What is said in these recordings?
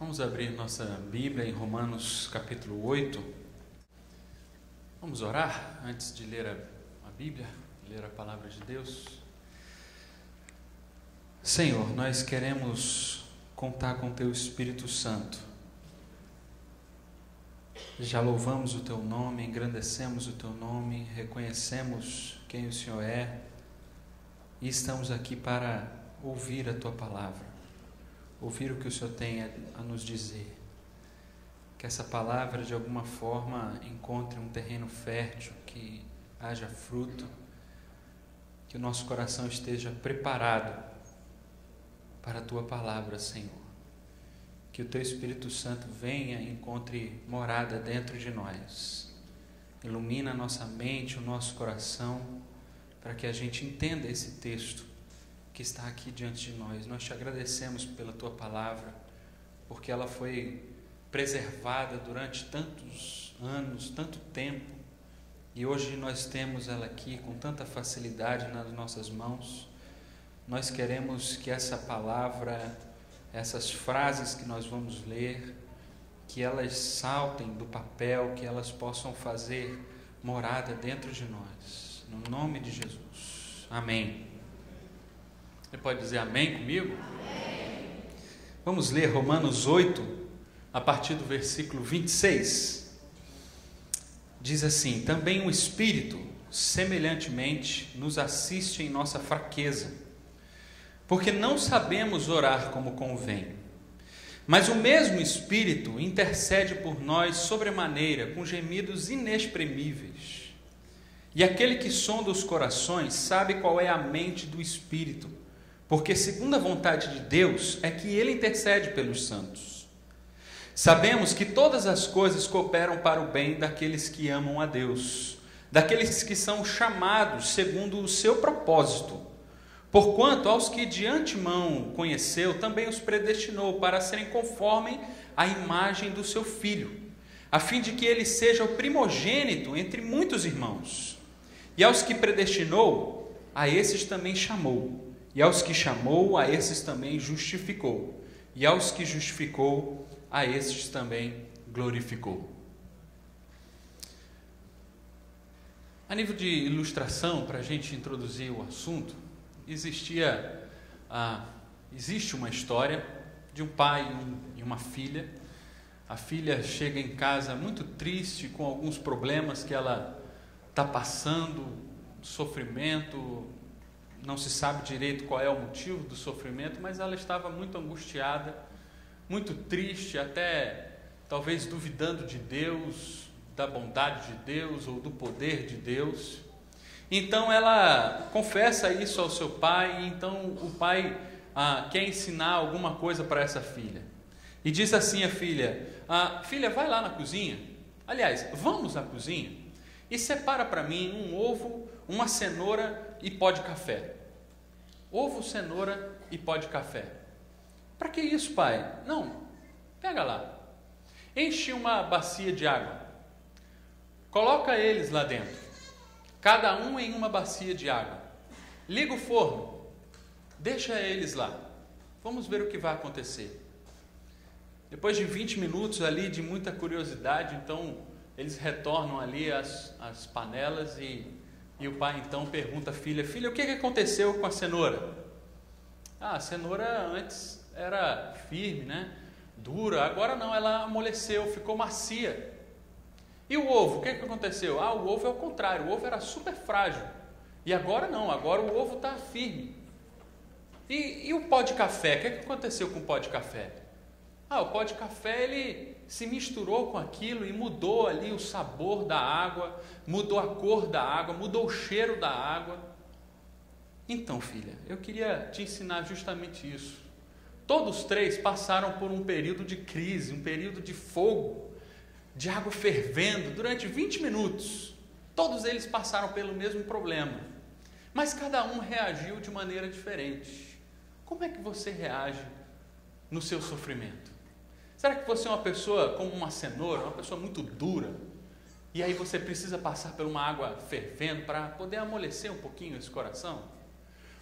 Vamos abrir nossa Bíblia em Romanos capítulo 8. Vamos orar antes de ler a Bíblia, ler a palavra de Deus. Senhor, nós queremos contar com Teu Espírito Santo. Já louvamos o Teu nome, engrandecemos o Teu nome, reconhecemos quem o Senhor é e estamos aqui para ouvir a Tua palavra. Ouvir o que o Senhor tem a nos dizer, que essa palavra de alguma forma encontre um terreno fértil, que haja fruto, que o nosso coração esteja preparado para a Tua palavra, Senhor, que o Teu Espírito Santo venha e encontre morada dentro de nós, ilumina a nossa mente, o nosso coração, para que a gente entenda esse texto que está aqui diante de nós. Nós te agradecemos pela Tua palavra, porque ela foi preservada durante tantos anos, tanto tempo, e hoje nós temos ela aqui com tanta facilidade nas nossas mãos. Nós queremos que essa palavra, essas frases que nós vamos ler, que elas saltem do papel, que elas possam fazer morada dentro de nós, no nome de Jesus. Amém. Você pode dizer amém comigo? Amém. Vamos ler Romanos 8, a partir do versículo 26. Diz assim: também o Espírito, semelhantemente, nos assiste em nossa fraqueza, porque não sabemos orar como convém. Mas o mesmo Espírito intercede por nós sobremaneira, com gemidos inexprimíveis. E aquele que sonda os corações sabe qual é a mente do Espírito, porque segundo a vontade de Deus é que Ele intercede pelos santos. Sabemos que todas as coisas cooperam para o bem daqueles que amam a Deus, daqueles que são chamados segundo o seu propósito. Porquanto aos que de antemão conheceu, também os predestinou para serem conforme à imagem do seu Filho, a fim de que ele seja o primogênito entre muitos irmãos. E aos que predestinou, a esses também chamou. E aos que chamou, a esses também justificou. E aos que justificou, a esses também glorificou. A nível de ilustração, para a gente introduzir o assunto, existe uma história de um pai e uma filha. A filha chega em casa muito triste, com alguns problemas que ela está passando, sofrimento. Não se sabe direito qual é o motivo do sofrimento, mas ela estava muito angustiada, muito triste, até talvez duvidando de Deus, da bondade de Deus ou do poder de Deus. Então ela confessa isso ao seu pai, e então o pai quer ensinar alguma coisa para essa filha. E diz assim a filha: filha, vai lá na cozinha, aliás, vamos à cozinha e separa para mim um ovo, uma cenoura e pó de café. Ovo, cenoura e pó de café. Para que isso, pai? Não, pega lá. Enche uma bacia de água. Coloca eles lá dentro. Cada um em uma bacia de água. Liga o forno. Deixa eles lá. Vamos ver o que vai acontecer. Depois de 20 minutos ali de muita curiosidade, então eles retornam ali as panelas e o pai então pergunta à filha: filha, o que aconteceu com a cenoura? A cenoura antes era firme, né? Dura, agora não, ela amoleceu, ficou macia. E o ovo, o que aconteceu? O ovo é o contrário, o ovo era super frágil. E agora não, agora o ovo está firme. E o pó de café, o que aconteceu com o pó de café? O pó de café, ele se misturou com aquilo e mudou ali o sabor da água, mudou a cor da água, mudou o cheiro da água. Então, filha, eu queria te ensinar justamente isso. Todos três passaram por um período de crise, um período de fogo, de água fervendo, durante 20 minutos. Todos eles passaram pelo mesmo problema, mas cada um reagiu de maneira diferente. Como é que você reage no seu sofrimento? Será que você é uma pessoa como uma cenoura, uma pessoa muito dura, e aí você precisa passar por uma água fervendo para poder amolecer um pouquinho esse coração?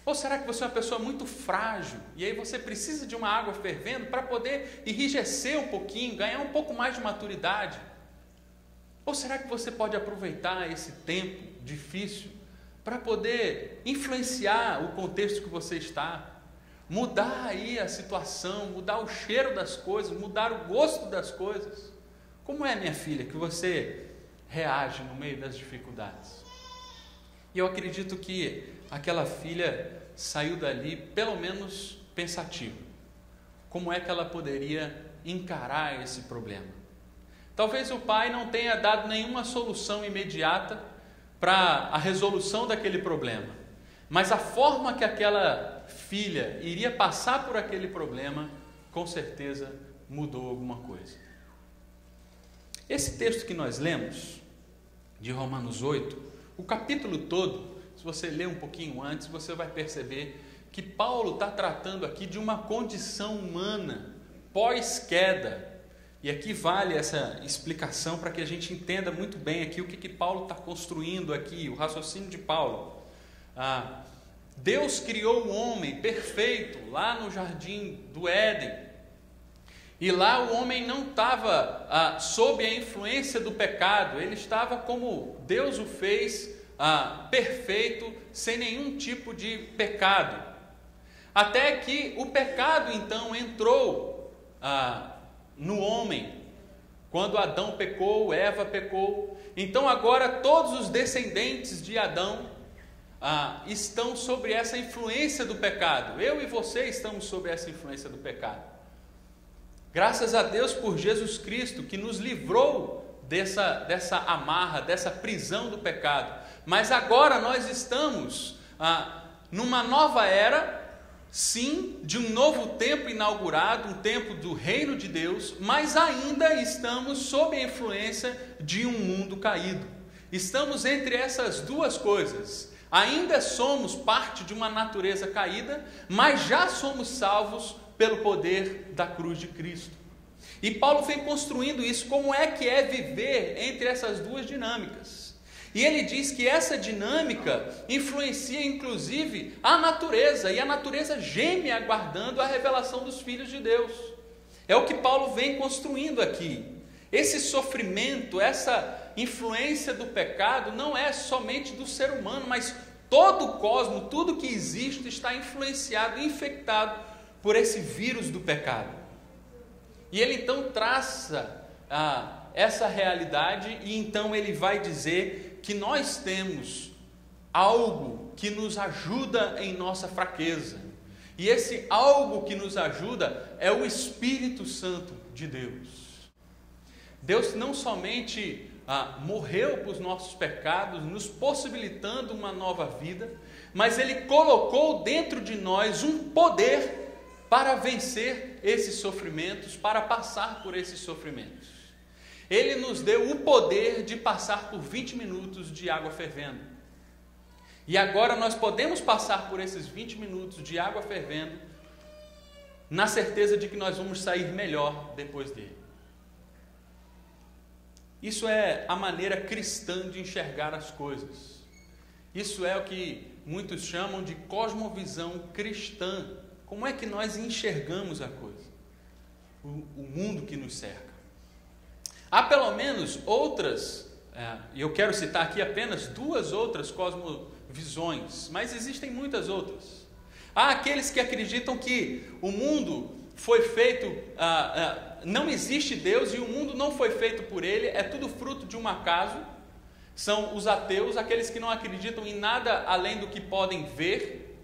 Ou será que você é uma pessoa muito frágil e aí você precisa de uma água fervendo para poder enrijecer um pouquinho, ganhar um pouco mais de maturidade? Ou será que você pode aproveitar esse tempo difícil para poder influenciar o contexto que você está, mudar aí a situação, mudar o cheiro das coisas, mudar o gosto das coisas? Como é, minha filha, que você reage no meio das dificuldades? E eu acredito que aquela filha saiu dali pelo menos pensativa. Como é que ela poderia encarar esse problema? Talvez o pai não tenha dado nenhuma solução imediata para a resolução daquele problema, mas a forma que aquela filha iria passar por aquele problema, com certeza mudou alguma coisa. Esse texto que nós lemos, de Romanos 8, o capítulo todo, se você ler um pouquinho antes, você vai perceber que Paulo está tratando aqui de uma condição humana pós-queda. E aqui vale essa explicação para que a gente entenda muito bem aqui o que Paulo está construindo aqui, o raciocínio de Paulo. Deus criou o homem perfeito lá no jardim do Éden. E lá o homem não estava sob a influência do pecado, ele estava como Deus o fez, perfeito, sem nenhum tipo de pecado. Até que o pecado então entrou no homem, quando Adão pecou, Eva pecou. Então agora todos os descendentes de Adão estão sobre essa influência do pecado. Eu e você estamos sobre essa influência do pecado. Graças a Deus por Jesus Cristo, que nos livrou dessa amarra, dessa prisão do pecado. Mas agora nós estamos numa nova era, sim, de um novo tempo inaugurado, um tempo do reino de Deus, mas ainda estamos sob a influência de um mundo caído. Estamos entre essas duas coisas. Ainda somos parte de uma natureza caída, mas já somos salvos pelo poder da cruz de Cristo. E Paulo vem construindo isso, como é que é viver entre essas duas dinâmicas. E ele diz que essa dinâmica influencia inclusive a natureza, e a natureza geme aguardando a revelação dos filhos de Deus. É o que Paulo vem construindo aqui. Esse sofrimento, essa influência do pecado não é somente do ser humano, mas todo o cosmos, tudo que existe está influenciado, infectado por esse vírus do pecado. E ele então traça essa realidade, e então ele vai dizer que nós temos algo que nos ajuda em nossa fraqueza. E esse algo que nos ajuda é o Espírito Santo de Deus. Deus não somente morreu por nossos pecados, nos possibilitando uma nova vida, mas Ele colocou dentro de nós um poder para vencer esses sofrimentos, para passar por esses sofrimentos. Ele nos deu o poder de passar por 20 minutos de água fervendo. E agora nós podemos passar por esses 20 minutos de água fervendo, na certeza de que nós vamos sair melhor depois dele. Isso é a maneira cristã de enxergar as coisas. Isso é o que muitos chamam de cosmovisão cristã. Como é que nós enxergamos a coisa? O mundo que nos cerca. Há pelo menos outras, e eu quero citar aqui apenas duas outras cosmovisões, mas existem muitas outras. Há aqueles que acreditam que o mundo foi feito, não existe Deus e o mundo não foi feito por Ele, é tudo fruto de um acaso. São os ateus, aqueles que não acreditam em nada além do que podem ver.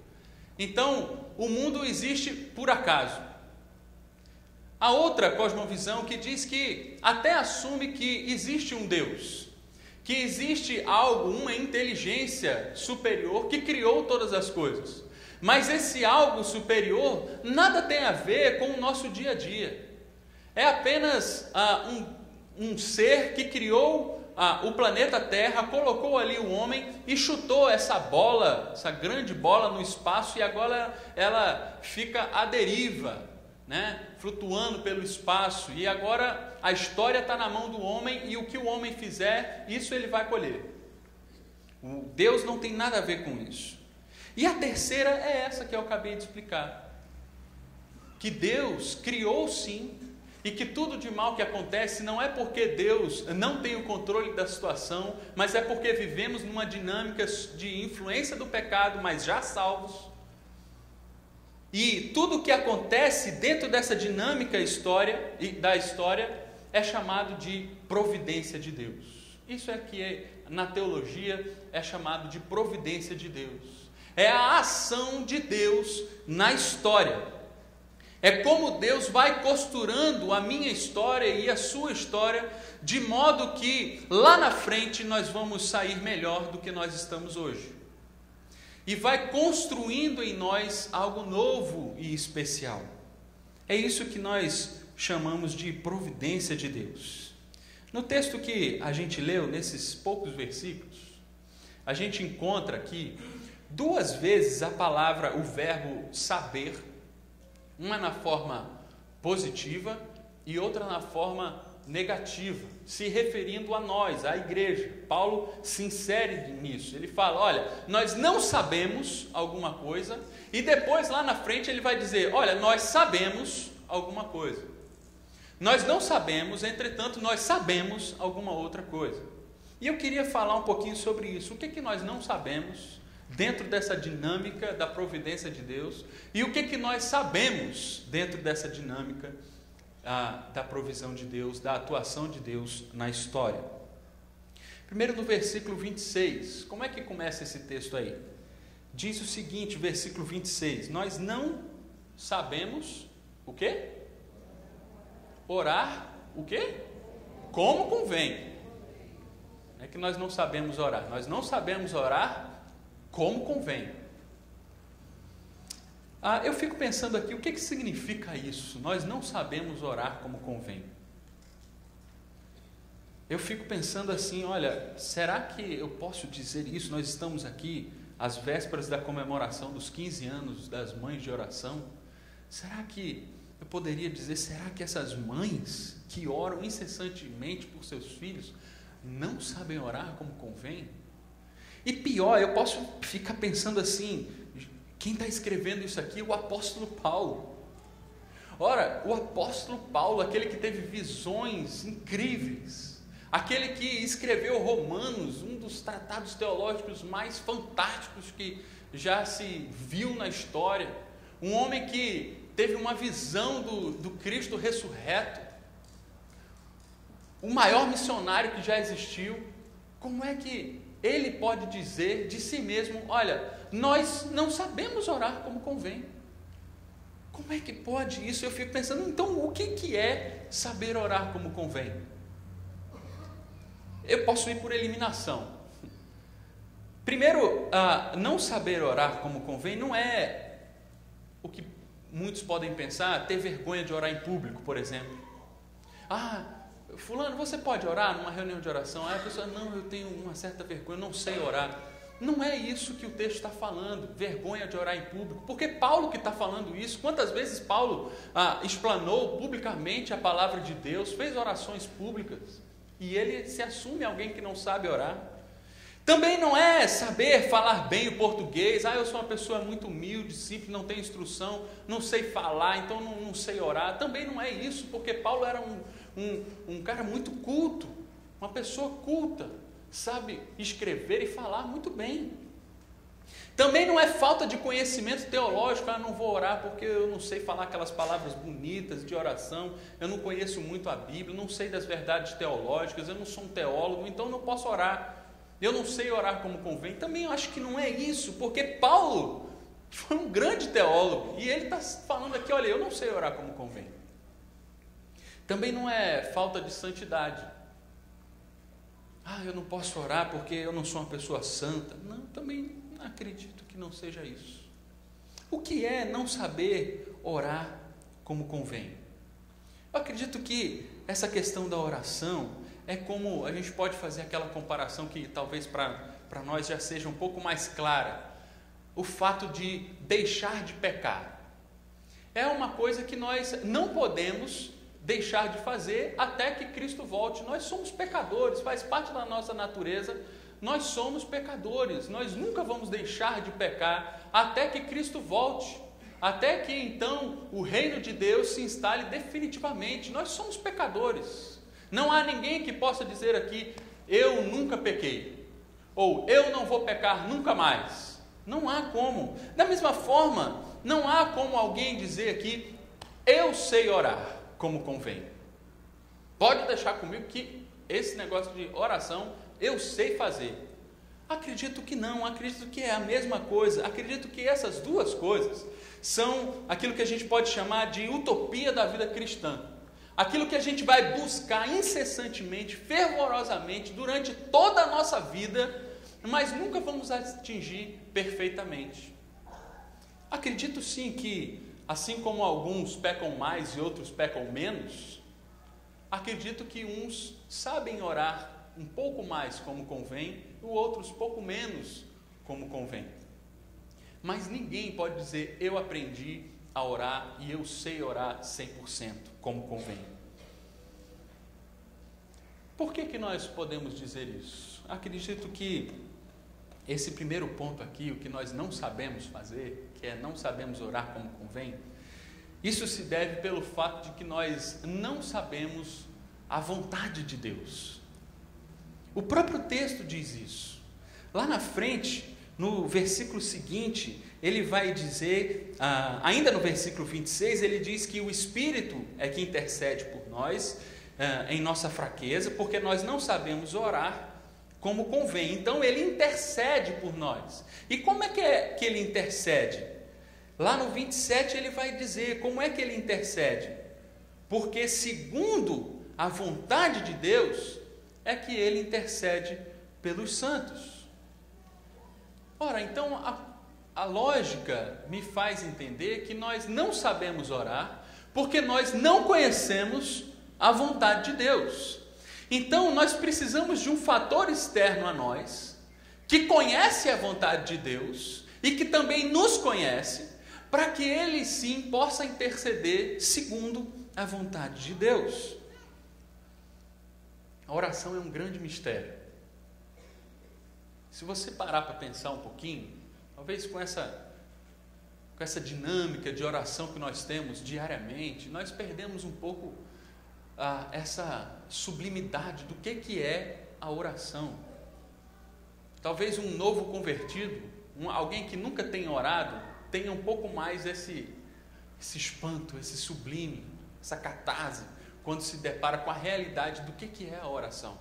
Então, o mundo existe por acaso. Há outra cosmovisão que diz que até assume que existe um Deus, que existe algo, uma inteligência superior que criou todas as coisas. Mas esse algo superior nada tem a ver com o nosso dia a dia. É apenas um ser que criou o planeta Terra, colocou ali o homem e chutou essa bola, essa grande bola no espaço, e agora ela fica à deriva, né? Flutuando pelo espaço, e agora a história está na mão do homem, e o que o homem fizer, isso ele vai colher. Deus não tem nada a ver com isso. E a terceira é essa que eu acabei de explicar. Que Deus criou sim, e que tudo de mal que acontece não é porque Deus não tem o controle da situação, mas é porque vivemos numa dinâmica de influência do pecado, mas já salvos. E tudo que acontece dentro dessa dinâmica da história é chamado de providência de Deus. Isso é que na teologia é chamado de providência de Deus. É a ação de Deus na história. É como Deus vai costurando a minha história e a sua história, de modo que lá na frente nós vamos sair melhor do que nós estamos hoje. E vai construindo em nós algo novo e especial. É isso que nós chamamos de providência de Deus. No texto que a gente leu, nesses poucos versículos, a gente encontra aqui 2 vezes a palavra, o verbo saber, uma na forma positiva e outra na forma negativa, se referindo a nós, à igreja. Paulo se insere nisso, ele fala, olha, nós não sabemos alguma coisa, e depois lá na frente ele vai dizer, olha, nós sabemos alguma coisa. Nós não sabemos, entretanto, nós sabemos alguma outra coisa. E eu queria falar um pouquinho sobre isso. O que nós não sabemos dentro dessa dinâmica da providência de Deus, e o que nós sabemos dentro dessa dinâmica da provisão de Deus, da atuação de Deus na história. Primeiro no versículo 26, como é que começa esse texto aí? Diz o seguinte, versículo 26, nós não sabemos o quê? Orar, o quê? Como convém. É que nós não sabemos orar, nós não sabemos orar como convém. Eu fico pensando aqui, o que significa isso? Nós não sabemos orar como convém. Eu fico pensando assim, olha, será que eu posso dizer isso? Nós estamos aqui às vésperas da comemoração dos 15 anos das mães de oração. Será que eu poderia dizer, será que essas mães que oram incessantemente por seus filhos não sabem orar como convém? E pior, eu posso ficar pensando assim, quem está escrevendo isso aqui é o apóstolo Paulo. Ora, o apóstolo Paulo, aquele que teve visões incríveis, aquele que escreveu Romanos, um dos tratados teológicos mais fantásticos que já se viu na história, um homem que teve uma visão do Cristo ressurreto, o maior missionário que já existiu. Como é que ele pode dizer de si mesmo, olha, nós não sabemos orar como convém? Como é que pode isso? Eu fico pensando, então o que é saber orar como convém? Eu posso ir por eliminação. Primeiro, não saber orar como convém não é o que muitos podem pensar, ter vergonha de orar em público, por exemplo. Fulano, você pode orar numa reunião de oração? Aí a pessoa, não, eu tenho uma certa vergonha, eu não sei orar. Não é isso que o texto está falando, vergonha de orar em público, porque Paulo que está falando isso. Quantas vezes Paulo explanou publicamente a palavra de Deus, fez orações públicas, e ele se assume alguém que não sabe orar. Também não é saber falar bem o português, eu sou uma pessoa muito humilde, simples, não tenho instrução, não sei falar, então não sei orar. Também não é isso, porque Paulo era um cara muito culto, uma pessoa culta, sabe escrever e falar muito bem. Também não é falta de conhecimento teológico, não vou orar porque eu não sei falar aquelas palavras bonitas de oração, eu não conheço muito a Bíblia, não sei das verdades teológicas, eu não sou um teólogo, então não posso orar, eu não sei orar como convém. Também eu acho que não é isso, porque Paulo foi um grande teólogo, e ele está falando aqui, olha, eu não sei orar como convém. Também não é falta de santidade. Eu não posso orar porque eu não sou uma pessoa santa. Não, também acredito que não seja isso. O que é não saber orar como convém? Eu acredito que essa questão da oração é como, a gente pode fazer aquela comparação que talvez para nós já seja um pouco mais clara. O fato de deixar de pecar. É uma coisa que nós não podemos deixar de fazer até que Cristo volte. Nós somos pecadores, faz parte da nossa natureza nós somos pecadores, nós nunca vamos deixar de pecar até que Cristo volte, até que então o reino de Deus se instale definitivamente. Nós somos pecadores. Não há ninguém que possa dizer aqui, eu nunca pequei, ou eu não vou pecar nunca mais. Não há como. Da mesma forma, não há como alguém dizer aqui, eu sei orar como convém. Pode deixar comigo que esse negócio de oração eu sei fazer. Acredito que não, acredito que é a mesma coisa. Acredito que essas duas coisas são aquilo que a gente pode chamar de utopia da vida cristã. Aquilo que a gente vai buscar incessantemente, fervorosamente, durante toda a nossa vida, mas nunca vamos atingir perfeitamente. Acredito sim que, assim como alguns pecam mais e outros pecam menos, acredito que uns sabem orar um pouco mais como convém, e outros pouco menos como convém. Mas ninguém pode dizer, eu aprendi a orar e eu sei orar 100% como convém. Por que nós podemos dizer isso? Acredito que esse primeiro ponto aqui, o que nós não sabemos fazer, que é não sabemos orar como convém, isso se deve pelo fato de que nós não sabemos a vontade de Deus. O próprio texto diz isso. Lá na frente, no versículo seguinte, ele vai dizer, ainda no versículo 26, ele diz que o Espírito é que intercede por nós, em nossa fraqueza, porque nós não sabemos orar como convém. Então ele intercede por nós. E como é que ele intercede? Lá no 27 ele vai dizer como é que ele intercede. Porque segundo a vontade de Deus é que ele intercede pelos santos. Ora, então a lógica me faz entender que nós não sabemos orar porque nós não conhecemos a vontade de Deus. Então nós precisamos de um fator externo a nós, que conhece a vontade de Deus e que também nos conhece, para que ele sim possa interceder segundo a vontade de Deus. A oração é um grande mistério. Se você parar para pensar um pouquinho, talvez com essa dinâmica de oração que nós temos diariamente, nós perdemos um pouco essa sublimidade do que é a oração. Talvez um novo convertido, alguém que nunca tenha orado, tenha um pouco mais esse espanto, esse sublime, essa catarse, quando se depara com a realidade do que é a oração.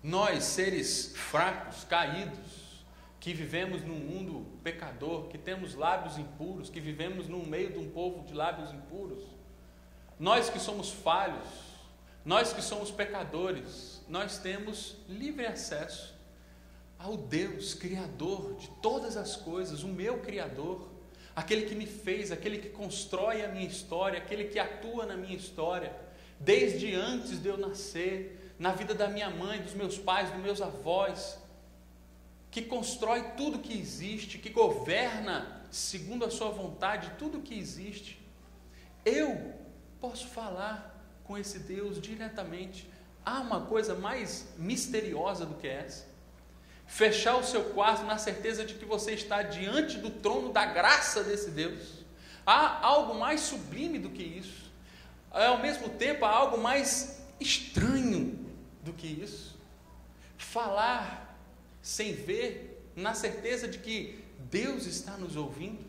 Nós, seres fracos, caídos, que vivemos num mundo pecador, que temos lábios impuros, que vivemos no meio de um povo de lábios impuros, nós que somos falhos, nós que somos pecadores, nós temos livre acesso ao Deus Criador de todas as coisas, o meu Criador, aquele que me fez, aquele que constrói a minha história, aquele que atua na minha história, desde antes de eu nascer, na vida da minha mãe, dos meus pais, dos meus avós, que constrói tudo que existe, que governa segundo a sua vontade tudo que existe. Eu posso falar com esse Deus diretamente. Há uma coisa mais misteriosa do que essa? Fechar o seu quarto na certeza de que você está diante do trono da graça desse Deus. Há algo mais sublime do que isso. Ao mesmo tempo, há algo mais estranho do que isso. Falar sem ver, na certeza de que Deus está nos ouvindo.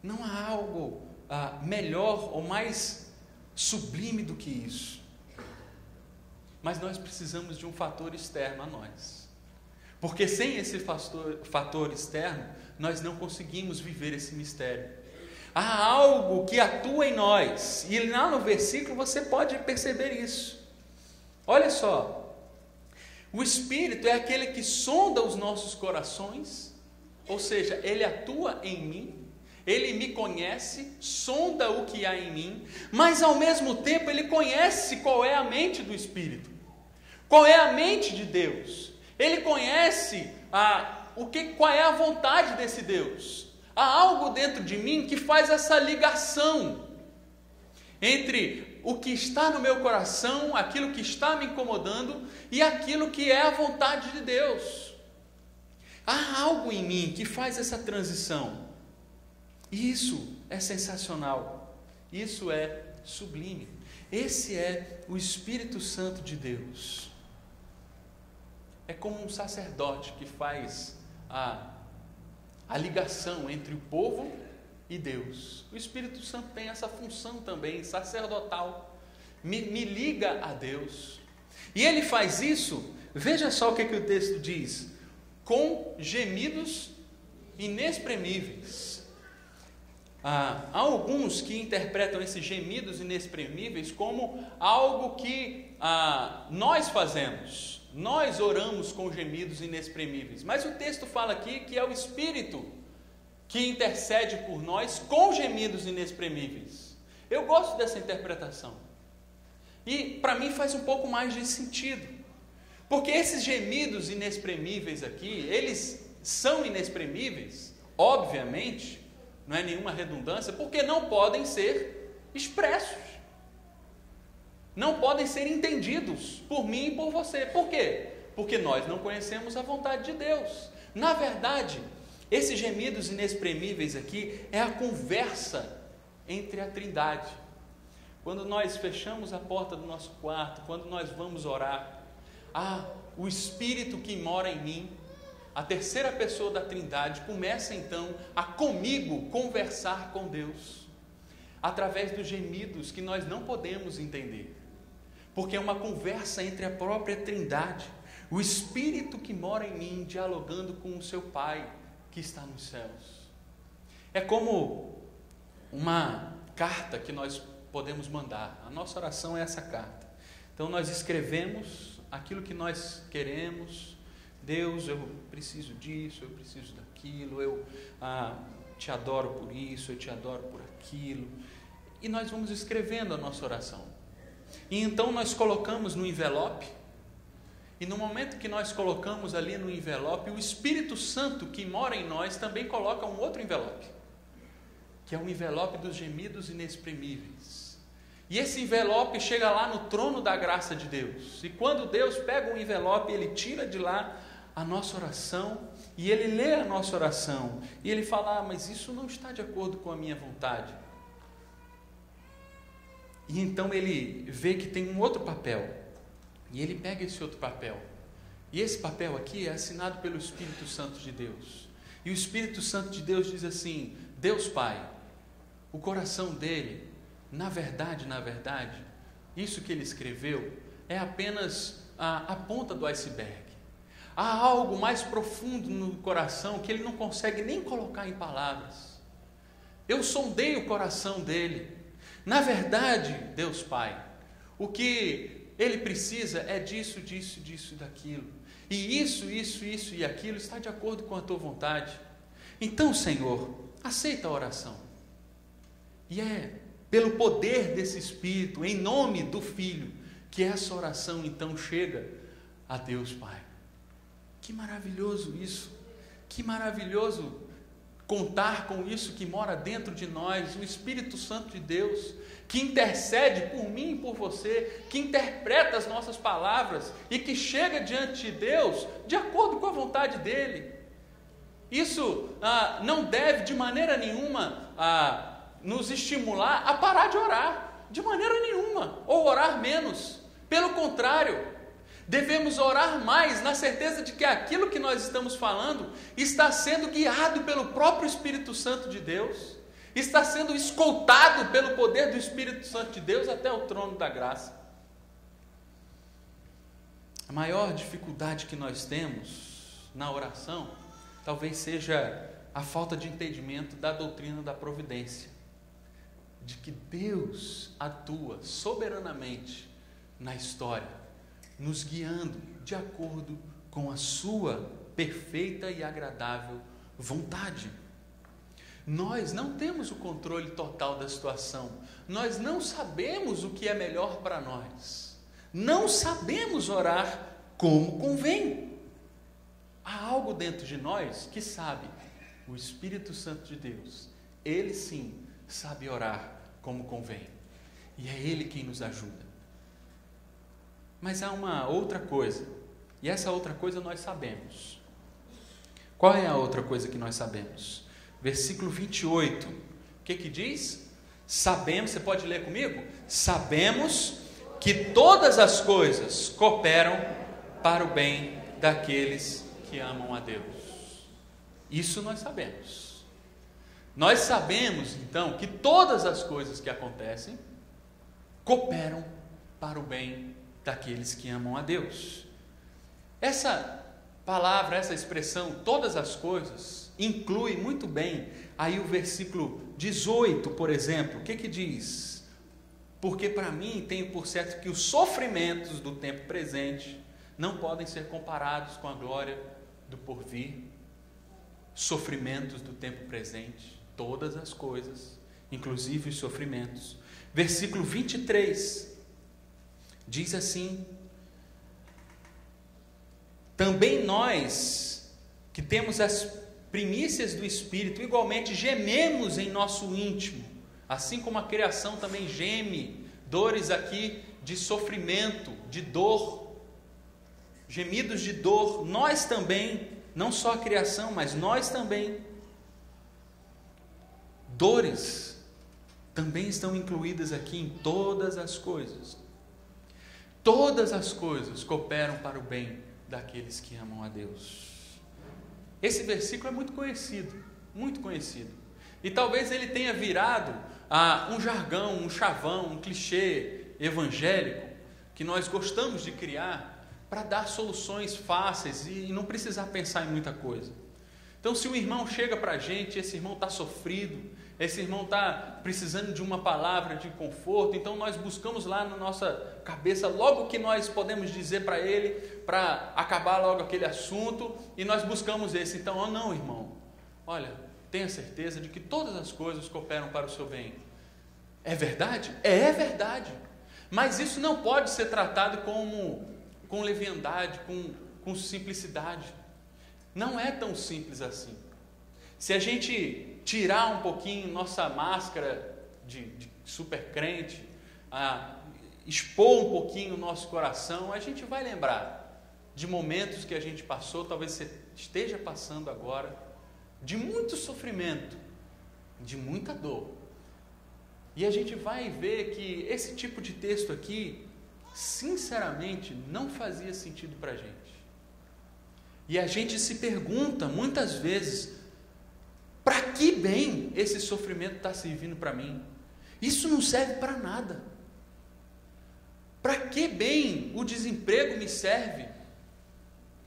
Não há algo melhor ou mais sublime do que isso. Mas nós precisamos de um fator externo a nós. Porque sem esse fator externo, nós não conseguimos viver esse mistério. Há algo que atua em nós. E lá no versículo você pode perceber isso. Olha só. O Espírito é aquele que sonda os nossos corações. Ou seja, ele atua em mim. Ele me conhece, sonda o que há em mim, mas ao mesmo tempo ele conhece qual é a mente do Espírito, qual é a mente de Deus. Ele conhece qual é a vontade desse Deus. Há algo dentro de mim que faz essa ligação entre o que está no meu coração, aquilo que está me incomodando e aquilo que é a vontade de Deus. Há algo em mim que faz essa transição. E isso é sensacional. Isso é sublime. Esse é o Espírito Santo de Deus. É como um sacerdote que faz a ligação entre o povo e Deus. O Espírito Santo tem essa função também, sacerdotal. Me liga a Deus. E ele faz isso, veja só o que o texto diz, com gemidos inexprimíveis. Há alguns que interpretam esses gemidos inexprimíveis como algo que nós fazemos. Nós oramos com gemidos inexprimíveis. Mas o texto fala aqui que é o Espírito que intercede por nós com gemidos inexprimíveis. Eu gosto dessa interpretação. E para mim faz um pouco mais de sentido. Porque esses gemidos inexprimíveis aqui, eles são inexprimíveis, obviamente, não é nenhuma redundância, porque não podem ser expressos. Não podem ser entendidos por mim e por você. Por quê? Porque nós não conhecemos a vontade de Deus. Na verdade, esses gemidos inexprimíveis aqui é a conversa entre a Trindade. Quando nós fechamos a porta do nosso quarto, quando nós vamos orar, o Espírito que mora em mim, a terceira pessoa da Trindade, começa então a comigo conversar com Deus, através dos gemidos que nós não podemos entender, porque é uma conversa entre a própria Trindade, o Espírito que mora em mim, dialogando com o seu Pai, que está nos céus. É como uma carta que nós podemos mandar. A nossa oração é essa carta. Então nós escrevemos aquilo que nós queremos. Deus, eu preciso disso, eu preciso daquilo, eu te adoro por isso, eu te adoro por aquilo. E nós vamos escrevendo a nossa oração. E então nós colocamos no envelope. E no momento que nós colocamos ali no envelope, o Espírito Santo que mora em nós também coloca um outro envelope, que é o envelope dos gemidos inexprimíveis. E esse envelope chega lá no trono da graça de Deus. E quando Deus pega o envelope, Ele tira de lá a nossa oração, e Ele lê a nossa oração, e Ele fala, mas isso não está de acordo com a minha vontade. E então Ele vê que tem um outro papel, e Ele pega esse outro papel, e esse papel aqui é assinado pelo Espírito Santo de Deus, e o Espírito Santo de Deus diz assim, Deus Pai, o coração dele, na verdade, isso que ele escreveu é apenas a ponta do iceberg. Há algo mais profundo no coração que ele não consegue nem colocar em palavras. Eu sondei o coração dele. Na verdade, Deus Pai, o que ele precisa é disso e daquilo. E isso e aquilo está de acordo com a tua vontade. Então, Senhor, aceita a oração. E é pelo poder desse Espírito, em nome do Filho, que essa oração então chega a Deus Pai. Que maravilhoso isso! Que maravilhoso contar com isso que mora dentro de nós, o Espírito Santo de Deus, que intercede por mim e por você, que interpreta as nossas palavras e que chega diante de Deus de acordo com a vontade dEle. Isso não deve de maneira nenhuma nos estimular a parar de orar, de maneira nenhuma, ou orar menos. Pelo contrário, devemos orar mais na certeza de que aquilo que nós estamos falando está sendo guiado pelo próprio Espírito Santo de Deus, está sendo escoltado pelo poder do Espírito Santo de Deus até o trono da graça. A maior dificuldade que nós temos na oração talvez seja a falta de entendimento da doutrina da providência, de que Deus atua soberanamente na história, nos guiando de acordo com a sua perfeita e agradável vontade. Nós não temos o controle total da situação, nós não sabemos o que é melhor para nós, não sabemos orar como convém. Há algo dentro de nós que sabe, o Espírito Santo de Deus, Ele sim sabe orar como convém. E é Ele quem nos ajuda. Mas há uma outra coisa, e essa outra coisa nós sabemos. Qual é a outra coisa que nós sabemos? Versículo 28, o que diz? Sabemos, você pode ler comigo? Sabemos que todas as coisas cooperam para o bem daqueles que amam a Deus. Isso nós sabemos. Nós sabemos, então, que todas as coisas que acontecem cooperam para o bem daqueles que amam a Deus. Essa palavra, essa expressão, todas as coisas, inclui muito bem aí o versículo 18, por exemplo. O que diz? Porque para mim tenho por certo que os sofrimentos do tempo presente não podem ser comparados com a glória do porvir. Sofrimentos do tempo presente, todas as coisas, inclusive os sofrimentos. Versículo 23 diz assim: também nós, que temos as primícias do Espírito, igualmente gememos em nosso íntimo, assim como a criação também geme, dores aqui de sofrimento, de dor, gemidos de dor, nós também, não só a criação, mas nós também, dores também estão incluídas aqui em todas as coisas. Todas as coisas cooperam para o bem daqueles que amam a Deus. Esse versículo é muito conhecido, e talvez ele tenha virado um jargão, um chavão, um clichê evangélico que nós gostamos de criar para dar soluções fáceis e não precisar pensar em muita coisa. Então, se um irmão chega para a gente, esse irmão está sofrido, esse irmão está precisando de uma palavra de conforto, então nós buscamos lá na nossa cabeça logo o que nós podemos dizer para ele, para acabar logo aquele assunto, e nós buscamos esse. Então, não, irmão, olha, tenha certeza de que todas as coisas cooperam para o seu bem. É verdade? É verdade. Mas isso não pode ser tratado com leviandade, com simplicidade. Não é tão simples assim. Se a gente tirar um pouquinho nossa máscara de super crente, expor um pouquinho o nosso coração, a gente vai lembrar de momentos que a gente passou, talvez você esteja passando agora, de muito sofrimento, de muita dor. E a gente vai ver que esse tipo de texto aqui, sinceramente, não fazia sentido para a gente. E a gente se pergunta muitas vezes: para que bem esse sofrimento está servindo para mim? Isso não serve para nada. Para que bem o desemprego me serve?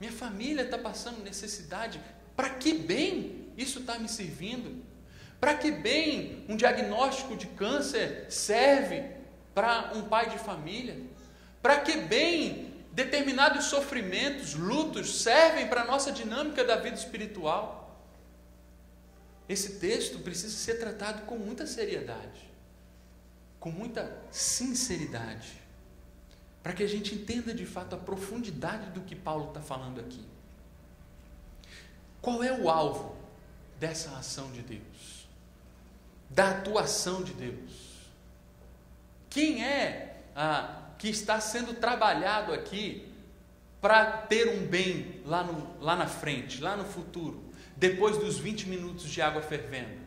Minha família está passando necessidade. Para que bem isso está me servindo? Para que bem um diagnóstico de câncer serve para um pai de família? Para que bem determinados sofrimentos, lutos servem para a nossa dinâmica da vida espiritual? Esse texto precisa ser tratado com muita seriedade, com muita sinceridade, para que a gente entenda de fato a profundidade do que Paulo está falando aqui. Qual é o alvo dessa ação de Deus? Da atuação de Deus? Quem é que está sendo trabalhado aqui para ter um bem lá na frente, lá no futuro, depois dos 20 minutos de água fervendo?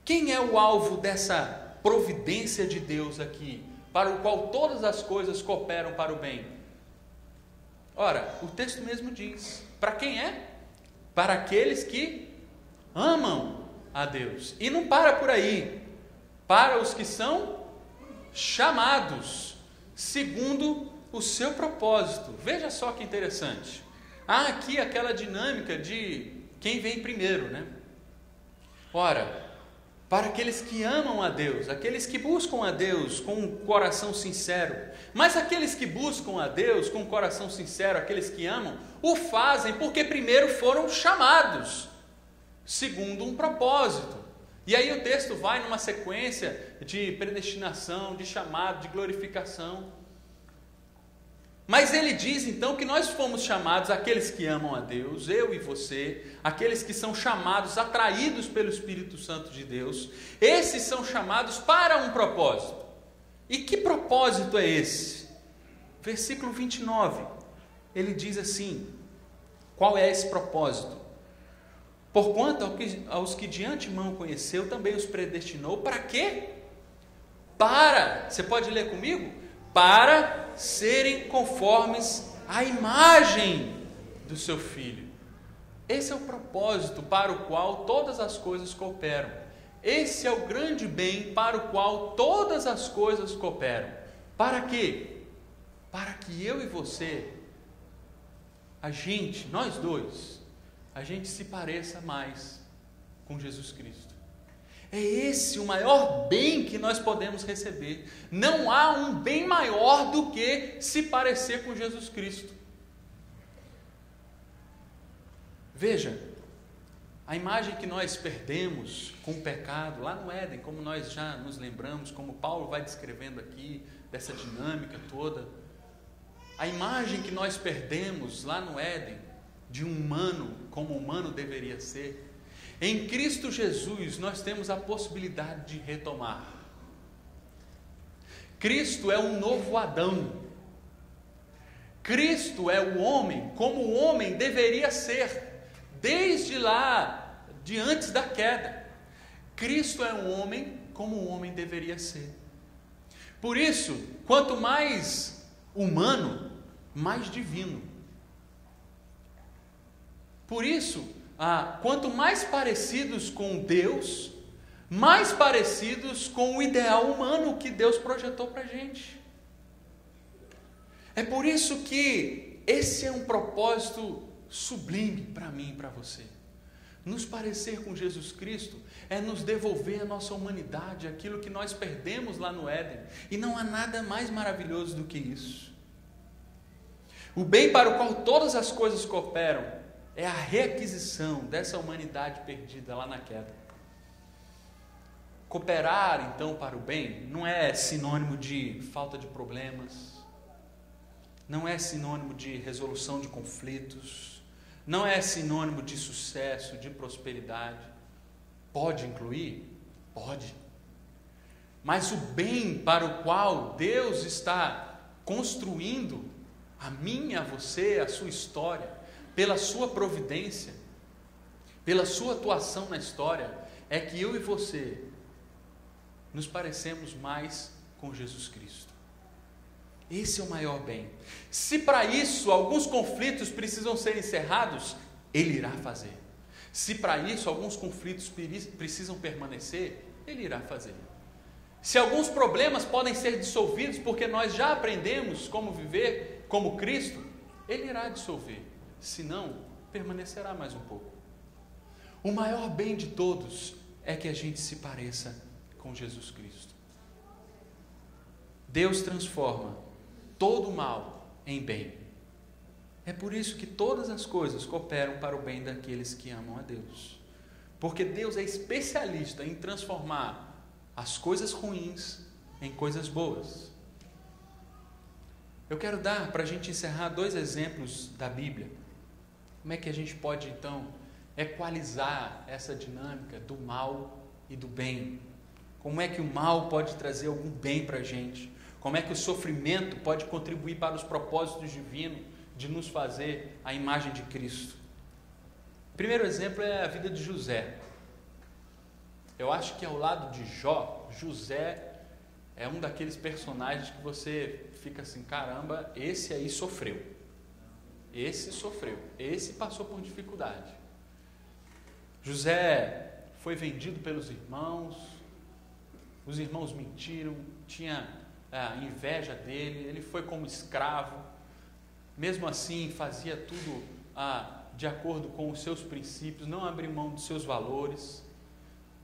Quem é o alvo dessa providência de Deus aqui, para o qual todas as coisas cooperam para o bem? Ora, o texto mesmo diz: para quem é? Para aqueles que amam a Deus. E não para por aí, para os que são chamados segundo o seu propósito. Veja só que interessante. Há aqui aquela dinâmica de quem vem primeiro, né? Ora, para aqueles que amam a Deus, aqueles que buscam a Deus com um coração sincero, mas aqueles que buscam a Deus com um coração sincero, aqueles que amam, o fazem porque primeiro foram chamados, segundo um propósito. E aí o texto vai numa sequência de predestinação, de chamado, de glorificação. Mas ele diz então que nós fomos chamados, aqueles que amam a Deus, eu e você, aqueles que são chamados, atraídos pelo Espírito Santo de Deus, esses são chamados para um propósito. E que propósito é esse? Versículo 29, ele diz assim: qual é esse propósito? Porquanto aos que de antemão conheceu, também os predestinou. Para quê? Você pode ler comigo? Para serem conformes à imagem do seu Filho. Esse é o propósito para o qual todas as coisas cooperam. Esse é o grande bem para o qual todas as coisas cooperam. Para quê? Para que eu e você, nós dois, a gente se pareça mais com Jesus Cristo. É esse o maior bem que nós podemos receber. Não há um bem maior do que se parecer com Jesus Cristo. Veja, a imagem que nós perdemos com o pecado lá no Éden, como nós já nos lembramos, como Paulo vai descrevendo aqui, dessa dinâmica toda, a imagem que nós perdemos lá no Éden, de um humano, como o humano deveria ser, em Cristo Jesus nós temos a possibilidade de retomar. Cristo é um novo Adão. Cristo é o homem como o homem deveria ser, desde lá, de antes da queda. Cristo é um homem como um homem deveria ser. Por isso, quanto mais humano, mais divino. Por isso, quanto mais parecidos com Deus, mais parecidos com o ideal humano que Deus projetou para a gente. É por isso que esse é um propósito sublime para mim e para você. Nos parecer com Jesus Cristo é nos devolver a nossa humanidade, aquilo que nós perdemos lá no Éden. E não há nada mais maravilhoso do que isso. O bem para o qual todas as coisas cooperam é a reaquisição dessa humanidade perdida lá na queda. Cooperar, então, para o bem não é sinônimo de falta de problemas, não é sinônimo de resolução de conflitos, não é sinônimo de sucesso, de prosperidade. Pode incluir? Pode. Mas o bem para o qual Deus está construindo a mim, a você, a sua história, pela sua providência, pela sua atuação na história, é que eu e você nos parecemos mais com Jesus Cristo. Esse é o maior bem. Se para isso alguns conflitos precisam ser encerrados, Ele irá fazer. Se para isso alguns conflitos precisam permanecer, Ele irá fazer. Se alguns problemas podem ser dissolvidos porque nós já aprendemos como viver como Cristo, Ele irá dissolver. Se não, permanecerá mais um pouco. O maior bem de todos é que a gente se pareça com Jesus Cristo. Deus transforma todo o mal em bem. É por isso que todas as coisas cooperam para o bem daqueles que amam a Deus. Porque Deus é especialista em transformar as coisas ruins em coisas boas. Eu quero dar, para a gente encerrar, 2 exemplos da Bíblia. Como é que a gente pode, então, equalizar essa dinâmica do mal e do bem? Como é que o mal pode trazer algum bem para a gente? Como é que o sofrimento pode contribuir para os propósitos divinos de nos fazer a imagem de Cristo? O primeiro exemplo é a vida de José. Eu acho que ao lado de Jó, José é um daqueles personagens que você fica assim, caramba, esse aí sofreu. Esse sofreu. Esse passou por dificuldade. José foi vendido pelos irmãos. Os irmãos mentiram, tinha inveja dele, ele foi como escravo, mesmo assim fazia tudo de acordo com os seus princípios, não abriu mão dos seus valores,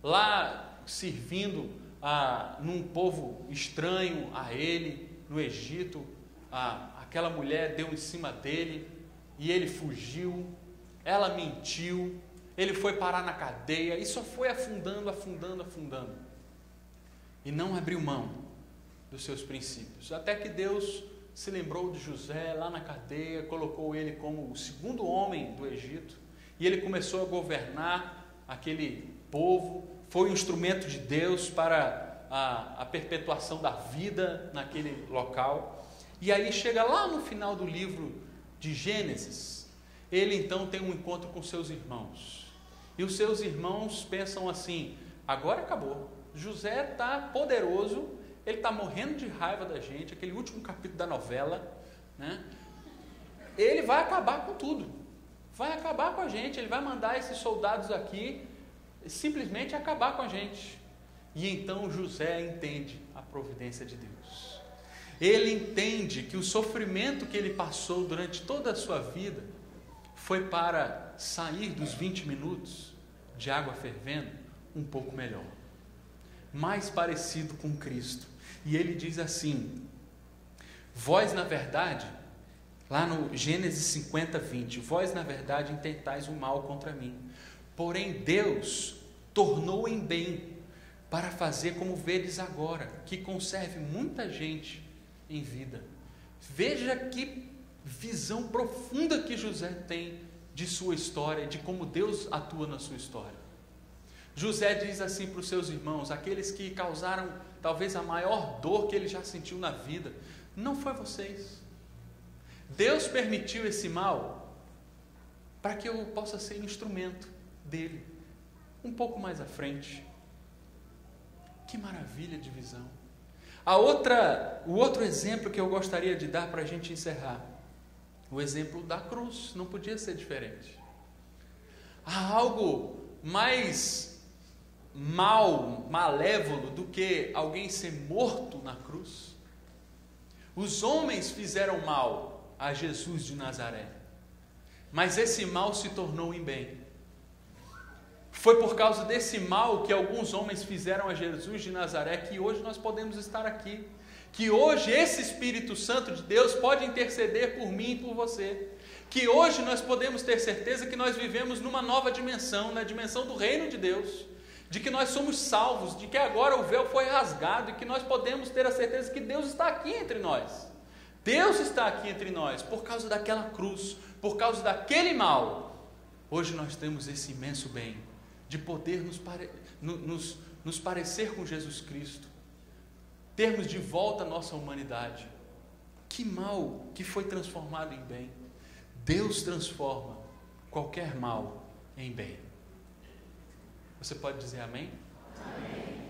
lá servindo num povo estranho a ele, no Egito, aquela mulher deu em cima dele, e ele fugiu, ela mentiu, ele foi parar na cadeia, e só foi afundando, e não abriu mão dos seus princípios, até que Deus se lembrou de José lá na cadeia, colocou ele como o segundo homem do Egito, e ele começou a governar aquele povo, foi um instrumento de Deus para a perpetuação da vida naquele local. E aí chega lá no final do livro de Gênesis, ele então tem um encontro com seus irmãos. E os seus irmãos pensam assim: agora acabou, José está poderoso, ele está morrendo de raiva da gente, aquele último capítulo da novela, né? Ele vai acabar com tudo, vai acabar com a gente, ele vai mandar esses soldados aqui simplesmente acabar com a gente. E então José entende a providência de Deus. Ele entende que o sofrimento que ele passou durante toda a sua vida foi para sair dos 20 minutos de água fervendo um pouco melhor, mais parecido com Cristo. E ele diz assim: vós na verdade, lá no Gênesis 50, 20, vós na verdade intentais o mal contra mim, porém Deus tornou em bem, para fazer como vedes agora, que conserve muita gente em vida. Veja que visão profunda que José tem de sua história, de como Deus atua na sua história. José diz assim para os seus irmãos, aqueles que causaram talvez a maior dor que ele já sentiu na vida: não foi vocês. Deus permitiu esse mal para que eu possa ser instrumento dele um pouco mais à frente. Que maravilha de visão. O outro exemplo que eu gostaria de dar para a gente encerrar, o exemplo da cruz, não podia ser diferente. Há algo mais malévolo do que alguém ser morto na cruz? Os homens fizeram mal a Jesus de Nazaré, mas esse mal se tornou em bem. Foi por causa desse mal que alguns homens fizeram a Jesus de Nazaré que hoje nós podemos estar aqui, que hoje esse Espírito Santo de Deus pode interceder por mim e por você, que hoje nós podemos ter certeza que nós vivemos numa nova dimensão, na dimensão do reino de Deus, de que nós somos salvos, de que agora o véu foi rasgado e que nós podemos ter a certeza que Deus está aqui entre nós. Deus está aqui entre nós por causa daquela cruz, por causa daquele mal. Hoje nós temos esse imenso bem de poder nos parecer com Jesus Cristo, termos de volta a nossa humanidade. Que mal que foi transformado em bem. Deus transforma qualquer mal em bem. Você pode dizer amém? Amém.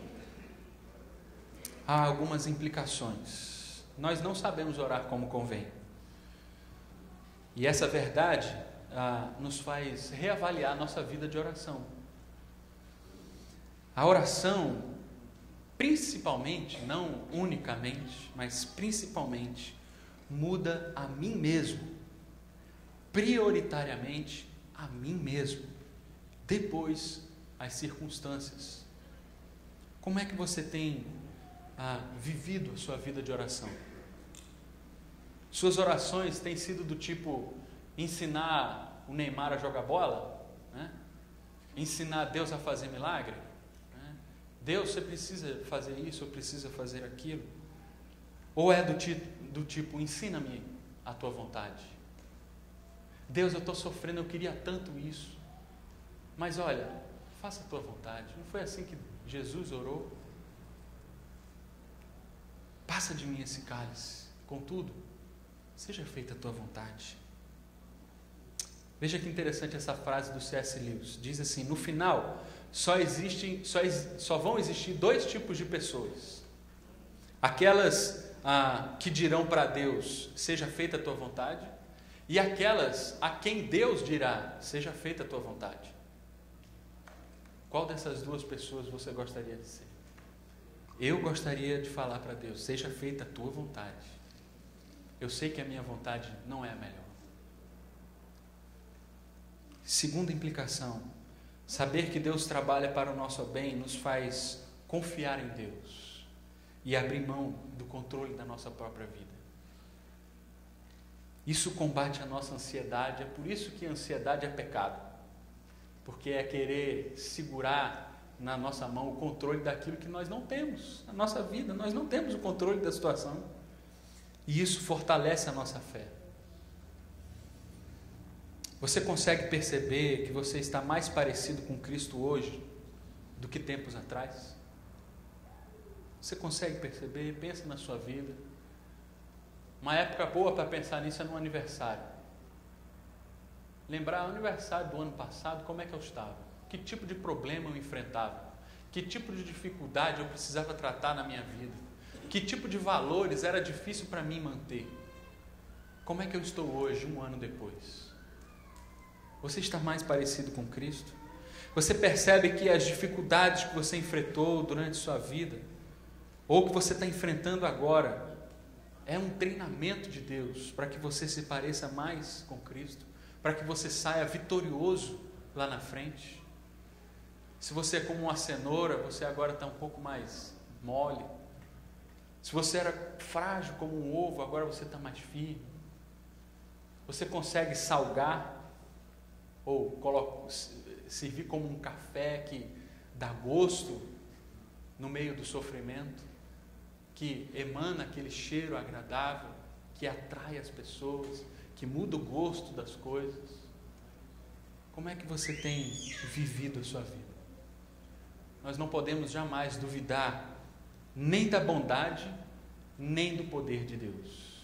Há algumas implicações. Nós não sabemos orar como convém. E essa verdade nos faz reavaliar a nossa vida de oração. A oração, principalmente, não unicamente, mas principalmente, muda a mim mesmo, prioritariamente a mim mesmo, depois as circunstâncias. Como é que você tem vivido a sua vida de oração? Suas orações têm sido do tipo ensinar o Neymar a jogar bola, né? Ensinar Deus a fazer milagre? Deus, você precisa fazer isso, eu preciso fazer aquilo? Ou é do tipo, ensina-me a tua vontade. Deus, eu estou sofrendo, eu queria tanto isso, mas olha, faça a tua vontade. Não foi assim que Jesus orou? Passa de mim esse cálice, contudo, seja feita a tua vontade. Veja que interessante essa frase do C.S. Lewis. Diz assim: no final, só vão existir dois tipos de pessoas. Aquelas que dirão para Deus, seja feita a tua vontade, e aquelas a quem Deus dirá, seja feita a tua vontade. Qual dessas duas pessoas você gostaria de ser? Eu gostaria de falar para Deus, seja feita a tua vontade. Eu sei que a minha vontade não é a melhor. Segunda implicação, saber que Deus trabalha para o nosso bem nos faz confiar em Deus e abrir mão do controle da nossa própria vida. Isso combate a nossa ansiedade, é por isso que a ansiedade é pecado, porque é querer segurar na nossa mão o controle daquilo que nós não temos, na nossa vida, nós não temos o controle da situação, e isso fortalece a nossa fé. Você consegue perceber que você está mais parecido com Cristo hoje do que tempos atrás? Você consegue perceber? Pensa na sua vida. Uma época boa para pensar nisso é no aniversário. Lembrar o aniversário do ano passado, como é que eu estava? Que tipo de problema eu enfrentava? Que tipo de dificuldade eu precisava tratar na minha vida? Que tipo de valores era difícil para mim manter? Como é que eu estou hoje, um ano depois? Você está mais parecido com Cristo? Você percebe que as dificuldades que você enfrentou durante sua vida, ou que você está enfrentando agora, é um treinamento de Deus para que você se pareça mais com Cristo, para que você saia vitorioso lá na frente. Se você é como uma cenoura, você agora está um pouco mais mole. Se você era frágil como um ovo, agora você está mais firme. Você consegue salgar ou servir como um café que dá gosto no meio do sofrimento, que emana aquele cheiro agradável, que atrai as pessoas, que muda o gosto das coisas. Como é que você tem vivido a sua vida? Nós não podemos jamais duvidar nem da bondade, nem do poder de Deus.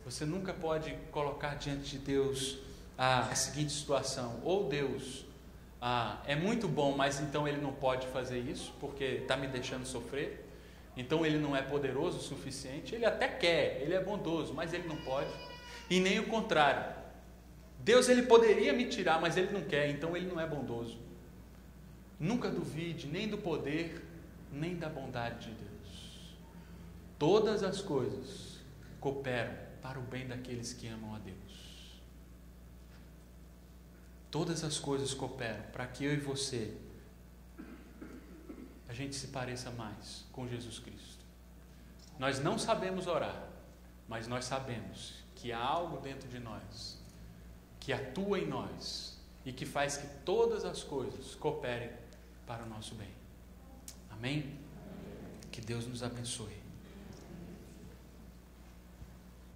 Você nunca pode colocar diante de Deus a seguinte situação: ou Deus é muito bom, mas então Ele não pode fazer isso, porque está me deixando sofrer, então Ele não é poderoso o suficiente. Ele até quer, Ele é bondoso, mas Ele não pode. E nem o contrário. Deus, Ele poderia me tirar, mas Ele não quer, então Ele não é bondoso. Nunca duvide nem do poder, nem da bondade de Deus. Todas as coisas cooperam para o bem daqueles que amam a Deus. Todas as coisas cooperam para que eu e você, a gente se pareça mais com Jesus Cristo. Nós não sabemos orar, mas nós sabemos que há algo dentro de nós, que atua em nós e que faz que todas as coisas cooperem para o nosso bem. Amém? Que Deus nos abençoe.